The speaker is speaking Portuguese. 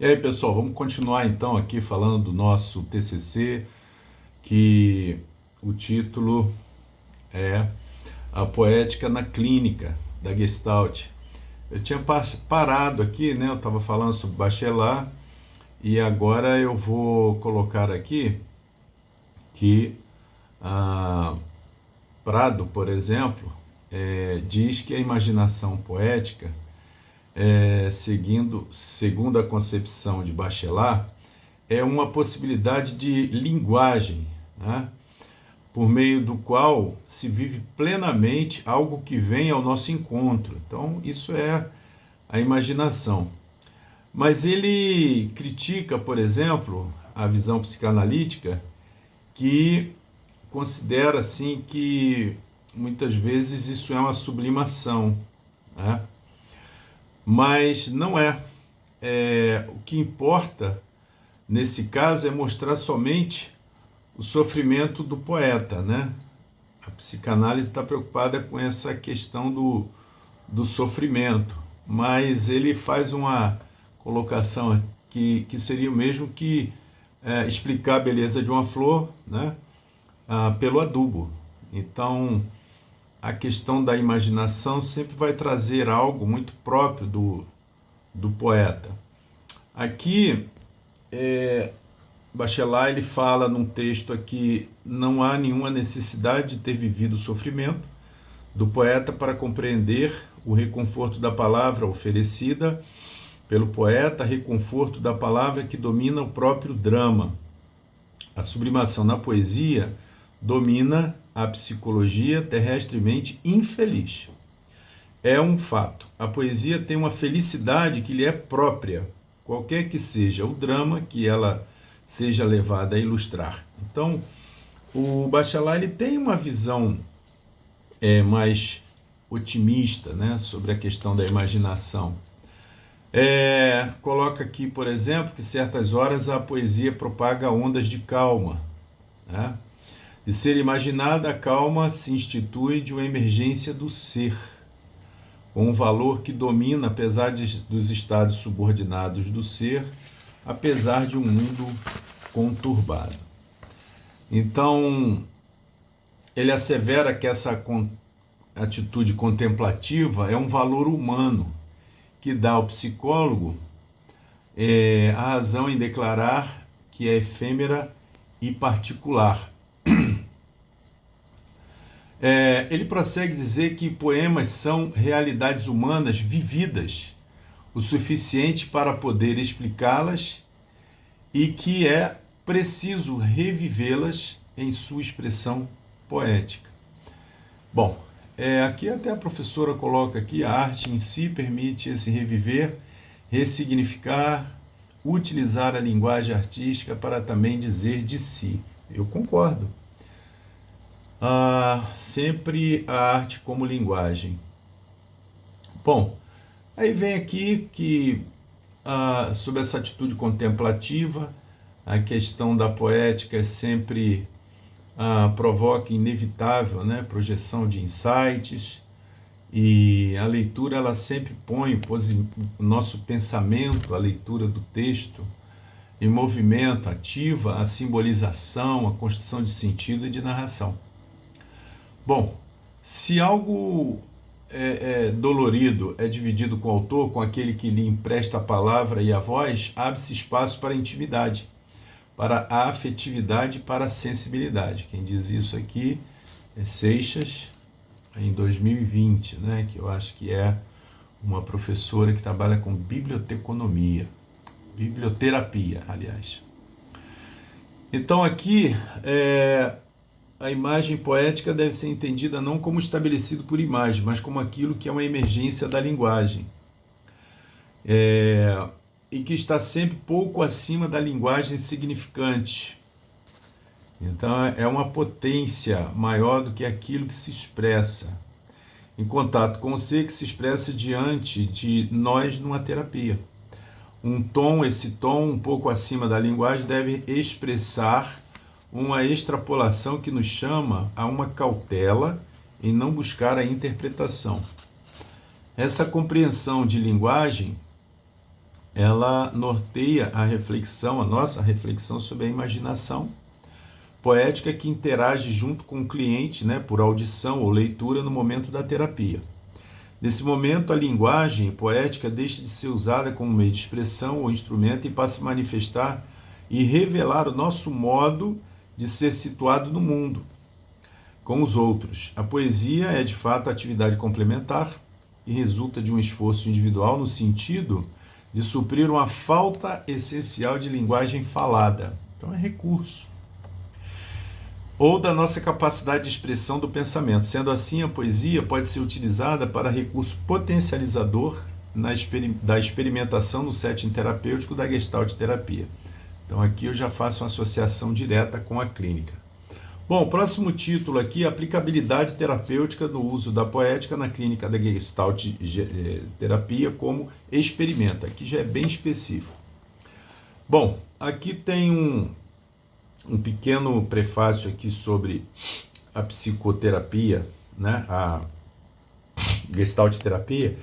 E aí, pessoal, vamos continuar então aqui falando do nosso TCC, que o título é A Poética na Clínica da Gestalt. Eu tinha parado aqui, né? Eu estava falando sobre Bachelard e agora eu vou colocar aqui que a Prado, por exemplo, diz que a imaginação poética, segundo a concepção de Bachelard, é uma possibilidade de linguagem, né? Por meio do qual se vive plenamente algo que vem ao nosso encontro. Então, isso é a imaginação. Mas ele critica, por exemplo, a visão psicanalítica, que considera assim que muitas vezes isso é uma sublimação, né? Mas não é. O que importa nesse caso é mostrar somente o sofrimento do poeta, né? A psicanálise está preocupada com essa questão do sofrimento, mas ele faz uma colocação que seria o mesmo que explicar a beleza de uma flor, né? Pelo adubo. Então, a questão da imaginação sempre vai trazer algo muito próprio do poeta. Aqui, Bachelard ele fala num texto aqui: não há nenhuma necessidade de ter vivido o sofrimento do poeta para compreender o reconforto da palavra oferecida pelo poeta, reconforto da palavra que domina o próprio drama. A sublimação na poesia domina a psicologia terrestremente infeliz. É um fato. A poesia tem uma felicidade que lhe é própria, qualquer que seja o drama que ela seja levada a ilustrar. Então, o Bachelard ele tem uma visão mais otimista, né, sobre a questão da imaginação. Coloca aqui, por exemplo, que certas horas a poesia propaga ondas de calma, né? De ser imaginada, a calma se institui de uma emergência do ser, com um valor que domina, apesar dos estados subordinados do ser, apesar de um mundo conturbado. Então, ele assevera que essa atitude contemplativa é um valor humano que dá ao psicólogo a razão em declarar que é efêmera e particular. Ele prossegue a dizer que poemas são realidades humanas vividas o suficiente para poder explicá-las e que é preciso revivê-las em sua expressão poética. Bom, aqui até a professora coloca aqui: a arte em si permite esse reviver, ressignificar, utilizar a linguagem artística para também dizer de si. Eu concordo. Sempre a arte como linguagem. Bom, aí vem aqui que sobre essa atitude contemplativa, a questão da poética sempre provoca inevitável, né, projeção de insights, e a leitura ela sempre põe o nosso pensamento, a leitura do texto, em movimento, ativa a simbolização, a construção de sentido e de narração. Bom, se algo dolorido é dividido com o autor, com aquele que lhe empresta a palavra e a voz, abre-se espaço para a intimidade, para a afetividade e para a sensibilidade. Quem diz isso aqui é Seixas, em 2020, né, que eu acho que é uma professora que trabalha com biblioteconomia, biblioterapia, aliás. Então aqui, a imagem poética deve ser entendida não como estabelecido por imagem, mas como aquilo que é uma emergência da linguagem, e que está sempre pouco acima da linguagem significante. Então é uma potência maior do que aquilo que se expressa, em contato com o ser que se expressa diante de nós numa terapia. Esse tom um pouco acima da linguagem deve expressar uma extrapolação que nos chama a uma cautela em não buscar a interpretação. Essa compreensão de linguagem ela norteia a reflexão, a nossa reflexão sobre a imaginação poética que interage junto com o cliente, né, por audição ou leitura no momento da terapia. Nesse momento, a linguagem poética deixa de ser usada como meio de expressão ou instrumento e passa a manifestar e revelar o nosso modo de ser situado no mundo, com os outros. A poesia é, de fato, atividade complementar e resulta de um esforço individual no sentido de suprir uma falta essencial de linguagem falada. Então, é recurso. Ou da nossa capacidade de expressão do pensamento. Sendo assim, a poesia pode ser utilizada para recurso potencializador da experimentação no setting terapêutico da Gestalt terapia. Então aqui eu já faço uma associação direta com a clínica. Bom, próximo título aqui, aplicabilidade terapêutica do uso da poética na clínica da Gestalt terapia como experimento. Aqui já é bem específico. Bom, aqui tem um pequeno prefácio aqui sobre a psicoterapia, né, a Gestalt terapia,